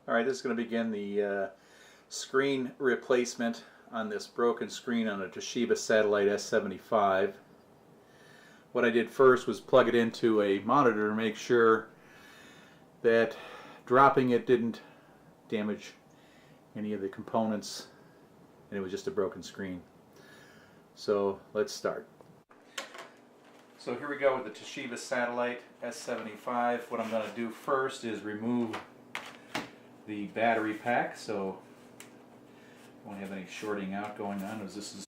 Alright, this is going to begin the screen replacement on this broken screen on a Toshiba satellite S75. What I did first was plug it into a monitor to make sure that dropping it didn't damage any of the components, and it was just a broken screen. So let's start. So here we go with the Toshiba satellite S75. What I'm going to do first is remove the battery pack, so I won't have any shorting out going on, as this is,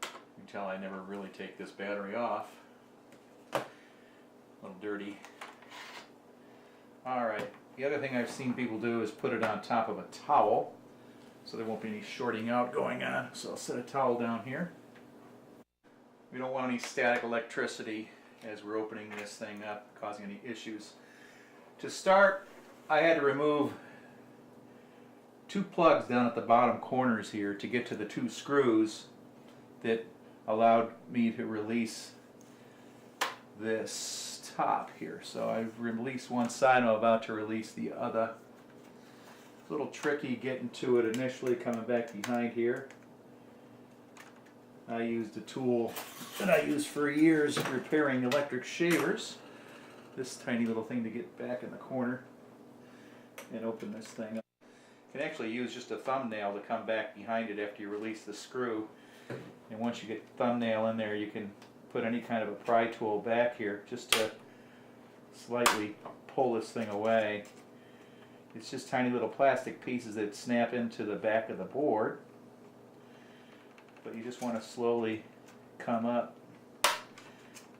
you can tell I never really take this battery off. A little dirty. Alright, the other thing I've seen people do is put it on top of a towel, so there won't be any shorting out going on. So I'll set a towel down here. We don't want any static electricity as we're opening this thing up, causing any issues. To start, I had to remove two plugs down at the bottom corners here to get to the two screws that allowed me to release this top here. So I've released one side, I'm about to release the other. A little tricky getting to it initially, coming back behind here. I used a tool that I used for years repairing electric shavers. This tiny little thing to get back in the corner and open this thing up. You can actually use just a thumbnail to come back behind it after you release the screw. And once you get the thumbnail in there, you can put any kind of a pry tool back here just to slightly pull this thing away. It's just tiny little plastic pieces that snap into the back of the board. But you just want to slowly come up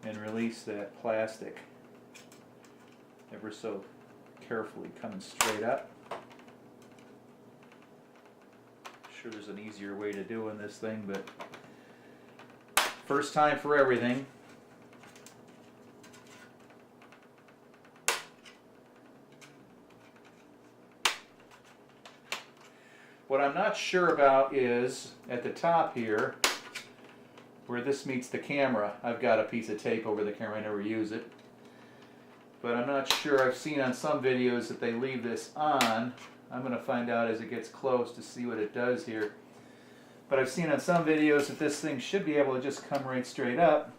and release that plastic ever so carefully, coming straight up. Sure, there's an easier way to do in this thing, but first time for everything. What I'm not sure about is at the top here, where this meets the camera. I've got a piece of tape over the camera, I never use it. But I'm not sure. I've seen on some videos that they leave this on. I'm going to find out as it gets close to see what it does here. But I've seen on some videos that this thing should be able to just come right straight up.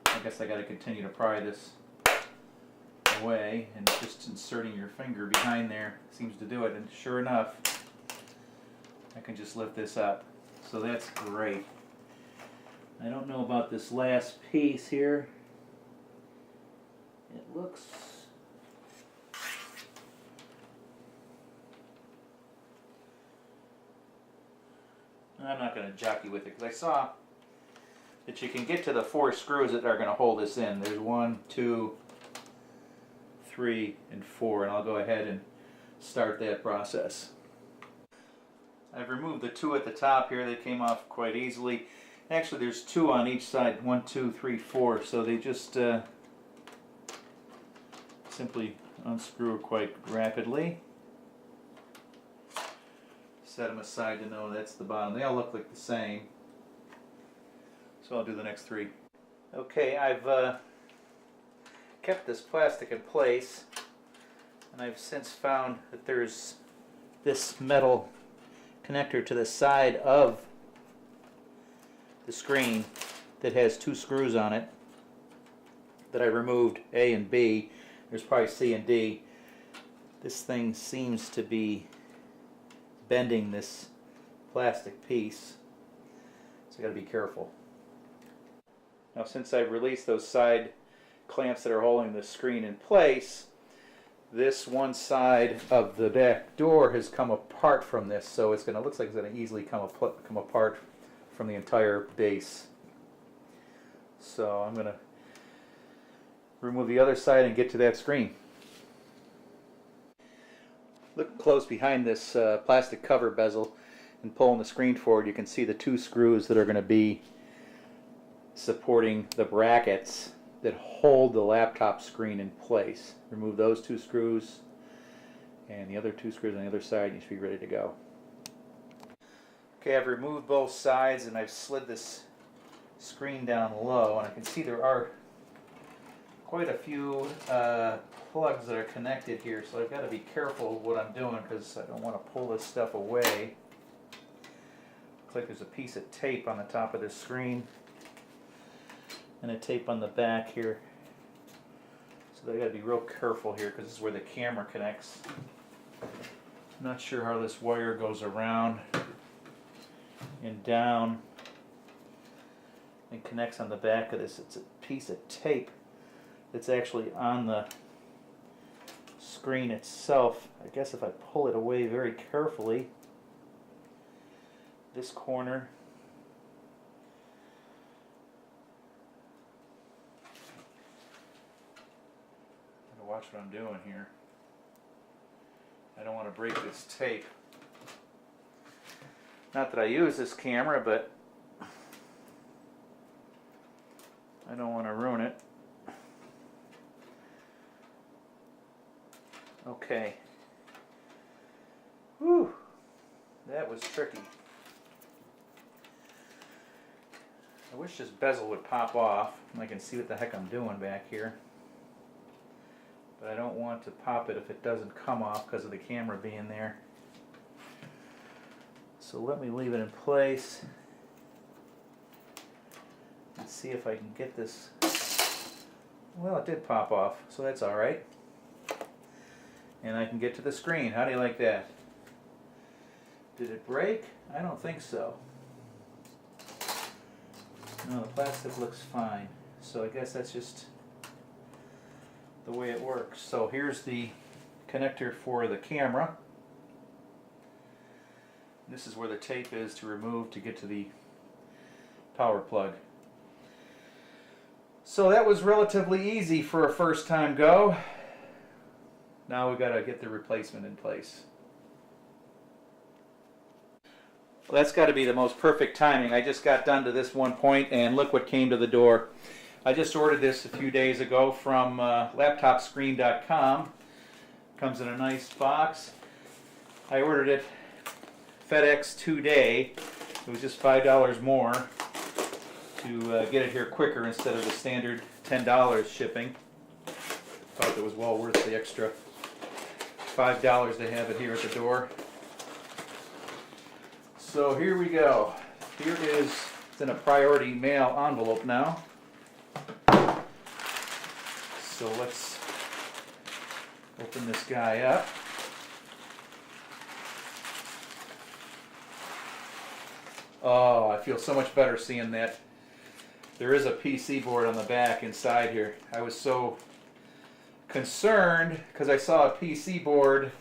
I guess I got to continue to pry this away, and just inserting your finger behind there seems to do it. And sure enough, I can just lift this up. So that's great. I don't know about this last piece here. It looks... I'm not going to jockey with it because I saw that you can get to the four screws that are going to hold this in. There's 1, 2, 3, and 4, and I'll go ahead and start that process. I've removed the two at the top here. They came off quite easily. Actually, there's two on each side, 1, 2, 3, 4, so they just simply unscrew quite rapidly. Set them aside to know that's the bottom. They all look like the same. So I'll do the next three. Okay, I've kept this plastic in place, and I've since found that there's this metal connector to the side of the screen that has two screws on it that I removed, A and B. There's probably C and D. This thing seems to be bending this plastic piece, so I got to be careful. Now, since I've released those side clamps that are holding the screen in place, this one side of the back door has come apart from this, so it's going to looks like it's going to easily come apart from the entire base. So I'm going to remove the other side and get to that screen. Look close behind this plastic cover bezel and pulling the screen forward. You can see the two screws that are going to be supporting the brackets that hold the laptop screen in place. Remove those two screws and the other two screws on the other side, and you should be ready to go. Okay, I've removed both sides and I've slid this screen down low, and I can see there are quite a few plugs that are connected here, so I've got to be careful what I'm doing because I don't want to pull this stuff away. Looks like there's a piece of tape on the top of this screen and a tape on the back here. So I got to be real careful here because this is where the camera connects. I'm not sure how this wire goes around and down and connects on the back of this. It's a piece of tape that's actually on the screen itself. I guess if I pull it away very carefully, this corner, I gotta watch what I'm doing here. I don't want to break this tape. Not that I use this camera, but I don't want to ruin it. Okay. Whew. That was tricky. I wish this bezel would pop off and I can see what the heck I'm doing back here. But I don't want to pop it if it doesn't come off because of the camera being there. So let me leave it in place and see if I can get this. Well, it did pop off, so that's all right. And I can get to the screen. How do you like that? Did it break? I don't think so. No, the plastic looks fine. So I guess that's just the way it works. So here's the connector for the camera. This is where the tape is to remove to get to the power plug. So that was relatively easy for a first time go. Now we've got to get the replacement in place. Well, that's got to be the most perfect timing. I just got done to this one point and look what came to the door. I just ordered this a few days ago from laptopscreen.com. Comes in a nice box. I ordered it FedEx 2-day. It was just $5 more to get it here quicker instead of the standard $10 shipping. Thought it was well worth the extra $5 to have it here at the door. So here we go. Here is, it's in a priority mail envelope now. So let's open this guy up. Oh, I feel so much better seeing that there is a PC board on the back inside here. I was so concerned because I saw a PC board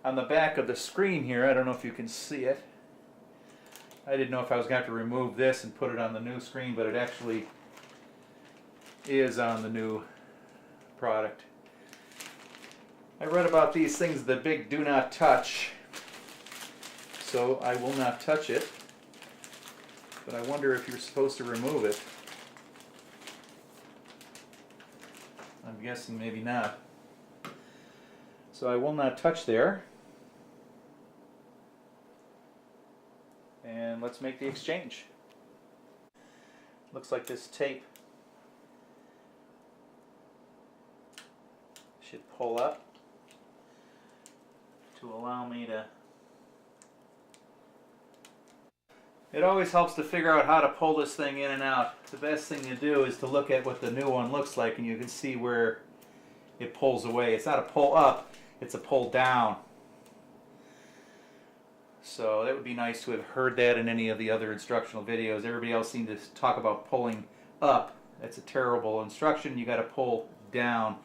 on the back of the screen here. I don't know if you can see it. I didn't know if I was going to have to remove this and put it on the new screen, but it actually is on the new product. I read about these things, the big do not touch, so I will not touch it, but I wonder if you're supposed to remove it. I'm guessing maybe not. So I will not touch there. And let's make the exchange. Looks like this tape should pull up to allow me to... It always helps to figure out how to pull this thing in and out. The best thing to do is to look at what the new one looks like, and you can see where it pulls away. It's not a pull up, it's a pull down. So that would be nice to have heard that in any of the other instructional videos. Everybody else seemed to talk about pulling up. That's a terrible instruction. You got to pull down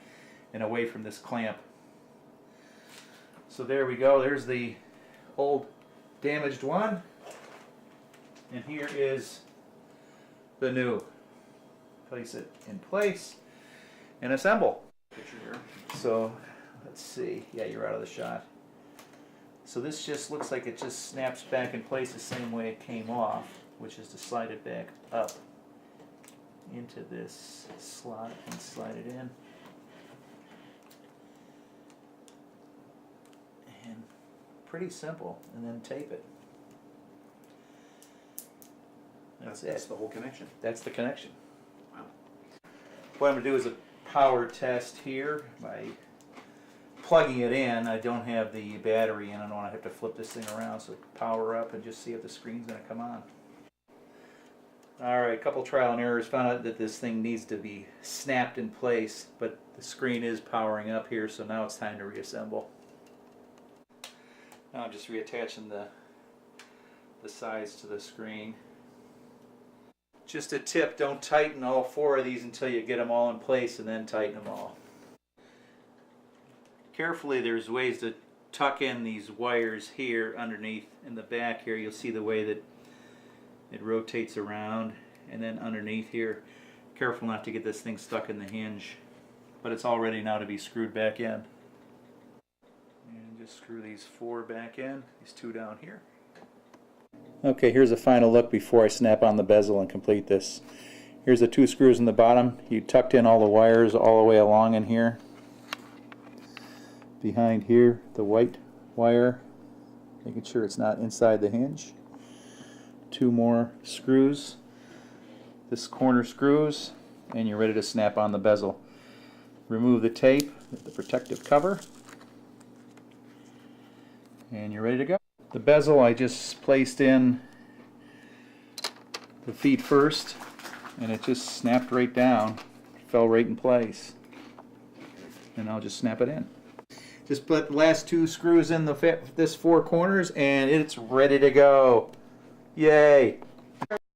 and away from this clamp. So there we go. There's the old damaged one. And here is the new. Place it in place and assemble. Picture here. So let's see. Yeah, you're out of the shot. So this just looks like it just snaps back in place the same way it came off, which is to slide it back up into this slot and slide it in. And pretty simple. And then tape it. That's That's it. the whole connection. That's the connection. Wow. What I'm going to do is a power test here by plugging it in. I don't have the battery in. I don't want to have to flip this thing around, so power up and just see if the screen's going to come on. Alright, a couple trial and errors. Found out that this thing needs to be snapped in place, but the screen is powering up here, so now it's time to reassemble. Now I'm just reattaching the sides to the screen. Just a tip, don't tighten all 4 of these until you get them all in place, and then tighten them all. Carefully, there's ways to tuck in these wires here underneath in the back here. You'll see the way that it rotates around, and then underneath here. Careful not to get this thing stuck in the hinge, but it's all ready now to be screwed back in. And just screw these 4 back in, these 2 down here. Okay, here's a final look before I snap on the bezel and complete this. Here's the 2 screws in the bottom. You tucked in all the wires all the way along in here. Behind here, the white wire, making sure it's not inside the hinge. 2 more screws, this corner screws, and you're ready to snap on the bezel. Remove the tape, the protective cover, and you're ready to go. The bezel I just placed in the feet first, and it just snapped right down, fell right in place. And I'll just snap it in. Just put the last 2 screws in this 4 corners, and it's ready to go. Yay!